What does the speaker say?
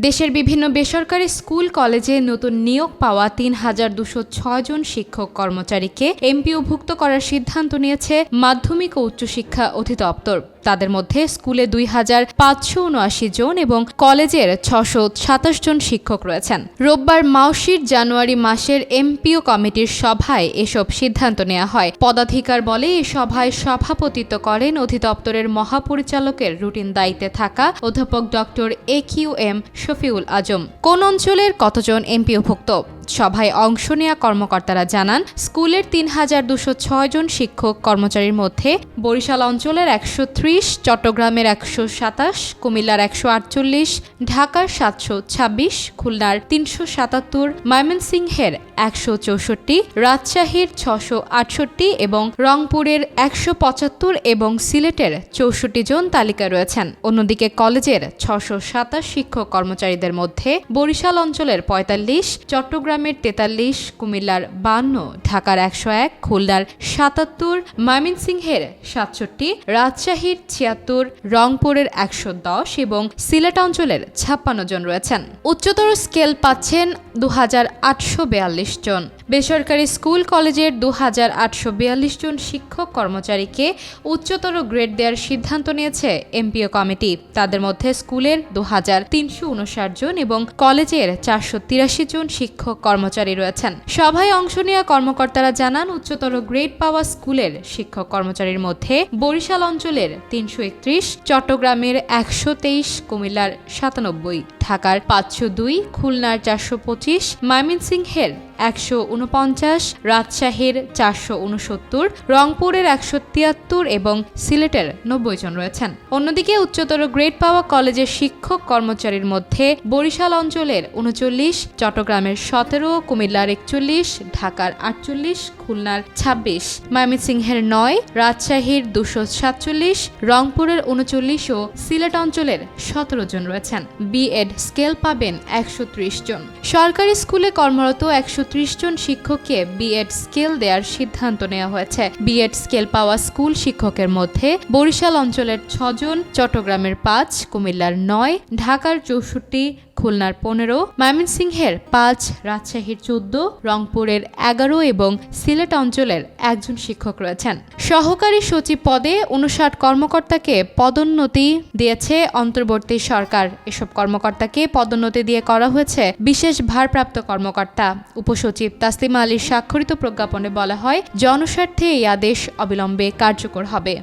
দেশের বিভিন্ন বেসরকারি স্কুল কলেজে নতুন নিয়োগ পাওয়া ৩,২০৬ জন শিক্ষক কর্মচারীকে এমপিওভুক্ত করার সিদ্ধান্ত নিয়েছে মাধ্যমিক ও উচ্চশিক্ষা অধিদপ্তর। তাদের মধ্যে স্কুলে ২,৫৭৯ জন এবং কলেজের ৬২৭ জন শিক্ষক রয়েছেন। রোববার মাউশির জানুয়ারি মাসের এমপিও কমিটির সভায় এসব সিদ্ধান্ত নেওয়া হয়। পদাধিকার বলে এ সভায় সভাপতিত্ব করেন অধিদপ্তরের মহাপরিচালকের রুটিন দায়িত্বে থাকা অধ্যাপক ডক্টর AQM শফিউল আজম। কোন অঞ্চলের কতজন এমপিওভুক্ত? সভায় অংশ নেওয়া কর্মকর্তারা জানান, স্কুলের ৩,২০৬ জন শিক্ষক কর্মচারীর মধ্যে বরিশাল অঞ্চলের ১৩০, চট্টগ্রামের ১২৭, কুমিল্লার ১৪৮, ঢাকার ৭২৬, খুলনার ৩৭৭, ময়মনসিংহের ১৬৪, রাজশাহীর ৬৬৮ এবং রংপুরের ১৭৫ এবং সিলেটের ৬৪ জন তালিকায় রয়েছেন। অন্যদিকে কলেজের ৬২৭ শিক্ষক কর্মচারীদের মধ্যে বরিশাল অঞ্চলের ৪৫, চট্টগ্রামের ৪৩, কুমিল্লার ৫২, ঢাকার ১০১, খুলনার ৭৭, ময়মনসিংহের ৬৭, রাজশাহীর ৭৬, রংপুরের ১১০ এবং সিলেট অঞ্চলের ৫৬ জন রয়েছেন। উচ্চতর স্কেল পাচ্ছেন ২,৮৪২ জন। বেসরকারি স্কুল কলেজের ২,৮৪২ জন শিক্ষক কর্মচারীকে উচ্চতর গ্রেড দেওয়ার সিদ্ধান্ত নিয়েছে এমপিও কমিটি। তাদের মধ্যে স্কুলের ২,৩৫৯ জন এবং কলেজের ৪৮৩ জন শিক্ষক কর্মচারী রয়েছেন। সভায় অংশ নেওয়া কর্মকর্তারা জানান, উচ্চতর গ্রেড পাওয়া স্কুলের শিক্ষক কর্মচারীর মধ্যে বরিশাল অঞ্চলের ৩৩১, চট্টগ্রামের ১২৩, কুমিল্লার ৯৭, ঢাকার ৫০২, খুলনার ৪২৫, ময়মনসিংহের ১৪৯, রাজশাহীর ৪৬৯, রংপুরের ১৭৩ এবং সিলেটের ৯০ জন রয়েছেন। অন্যদিকে উচ্চতর গ্রেড পাওয়া কলেজের শিক্ষক কর্মচারীর মধ্যে বরিশাল অঞ্চলের ৩৯, চট্টগ্রামের ১৭, কুমিল্লার ৪১, ঢাকার ৪৮, খুলনার ২৬, ময়মনসিংহের ৯, রাজশাহীর ২৪৭, রংপুরের ৩৯ ও সিলেট অঞ্চলের ১৭ জন রয়েছেন। বিএড স্কেল পাবেন ১৩০ জন। সরকারি স্কুলে কর্মরত ১৩০ জন শিক্ষককে বিএড স্কেল দেওয়ার সিদ্ধান্ত নেওয়া হয়েছে। বিএড স্কেল পাওয়া স্কুল শিক্ষকের মধ্যে বরিশাল অঞ্চলের ৬ জন, চট্টগ্রামের ৫, কুমিল্লার ৯, ঢাকার ৬৪, খুলনার ১৫, ময়মনসিংহের ৫, রাজশাহীর ১৪, রংপুরের ১১ এবং সিলেট অঞ্চলের ১ জন শিক্ষক রয়েছেন। সহকারী সচিব পদে ৫৯ কর্মকর্তাকে পদোন্নতি দিয়েছে অন্তর্বর্তী সরকার। এসব কর্মকর্তাকে পদোন্নতি দিয়ে করা হয়েছে বিশেষ ভারপ্রাপ্ত কর্মকর্তা। উপসচিব তাসলিমা আলীর স্বাক্ষরিত প্রজ্ঞাপনে বলা হয়, জনস্বার্থে এই আদেশ অবিলম্বে কার্যকর হবে।